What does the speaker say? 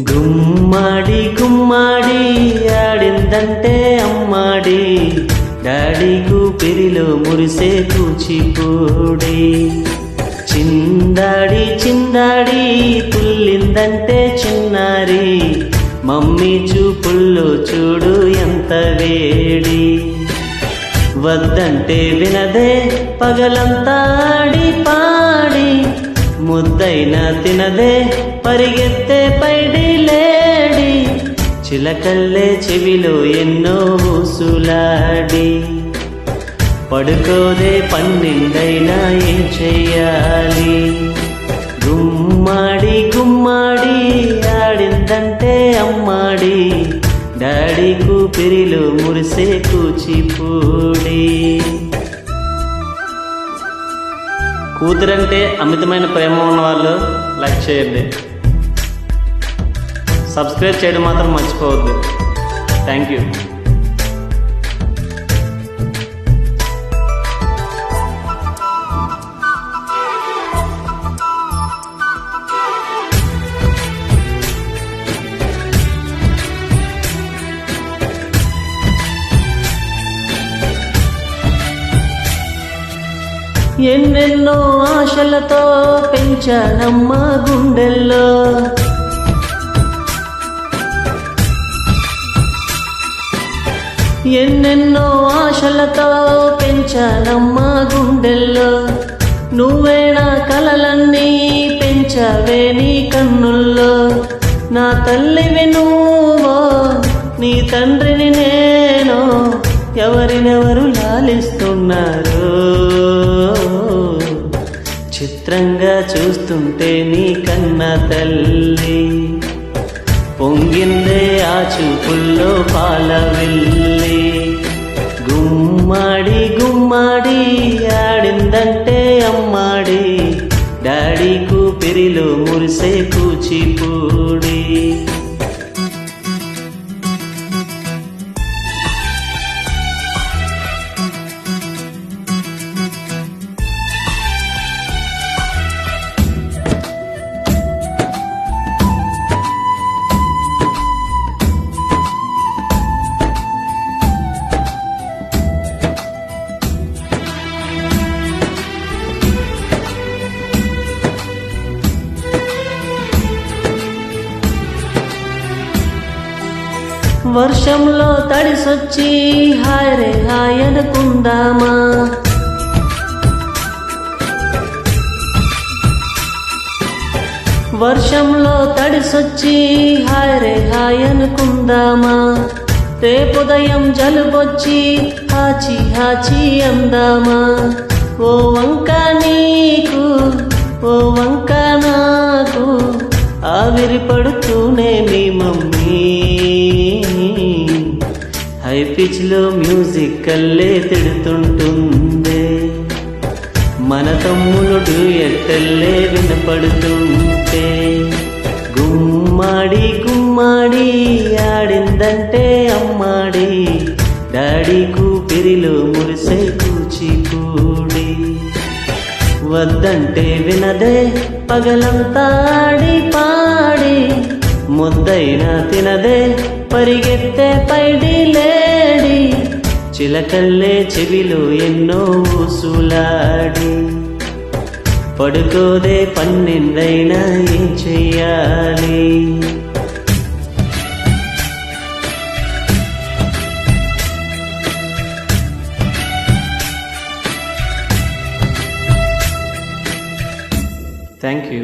గుమ్మాడి గుమ్మాడి ఆడిందంటే అమ్మాడి, డాడీకు పెరిలో మురిసే కూచిపూడి. చిందాడి చిందాడి తుల్లిందంటే చిన్నారి, మమ్మీ చూపుల్లో చూడు ఎంత వేడి. వద్దంటే వినదే పగలంతా ఆడి పాడి, ముద్దైనా తినదే పరిగెత్తే పైడి లేడి. చిలకల్లే చెవిలో ఎన్నో ఊసులాడి, పడుకోదే పన్నెండైనా ఏం చెయ్యాలి. గుమ్మాడి గుమ్మాడి ఆడిందంటే అమ్మాడి, డాడీకు పెరిలో మురిసే కూచిపూడి. కూతురంటే అమితమైన ప్రేమ ఉన్నవాళ్ళు లైక్ చేయండి, సబ్స్క్రైబ్ చేయడం మాత్రం మర్చిపోవద్దు. Thank you. ఎన్నెన్నో ఆశలతో పెంచానమ్మ గుండెల్లో, ఎన్నెన్నో ఆశలతో పెంచానమ్మ గుండెల్లో. నువ్వే నా కలలన్నీ పెంచావే నీ కన్నుల్లో. నా తల్లివి నువ్వో నీ తండ్రిని నేను, ఎవరినెవరు లాలిస్తున్నారు. చిత్రంగా చూస్తుంటే నీ కన్న తల్లి, పొంగిందే ఆ చూపుల్లో పాల వెళ్ళి. గుమ్మాడి గుమ్మాడి ఆడిందంటే అమ్మాడి, డాడీకు పెరిలో మురిసే కూచిపూడి. వర్షంలో తడిసొచ్చి హాయ్ రే హాయ్ అనుకుందామా, వర్షంలో తడిసొచ్చి హాయ్ రే హాయ్ అనుకుందామా. రేపుదయం జలుబొచ్చి హాచి హాచి అందామా. ఓ వంక నీకు ఓ వంక నాకు, ఆవిరి పడుతూనే మీ మమ్మీ. హై పిచ్ లో మ్యూజిక్ కల్లే తిడుతుంటుందే, మన తమ్ముడు డ్యూయెట్టల్లే వినపడుతుంటే. గుమ్మాడి గుమ్మాడి ఆడిందంటే అమ్మాడి, డాడీకు పెరిలో మురిసే కూచిపూడి. వద్దంటే వినదే పగలంతా ఆడి పాడి, ముద్దైనా తినదే పరిగెత్తే పైడి లేడి. చిలకల్లే చెవిలో ఎన్నో ఊసులాడి, పడుకోదే పన్నెండైనా ఏం చెయ్యాలి. Thank you.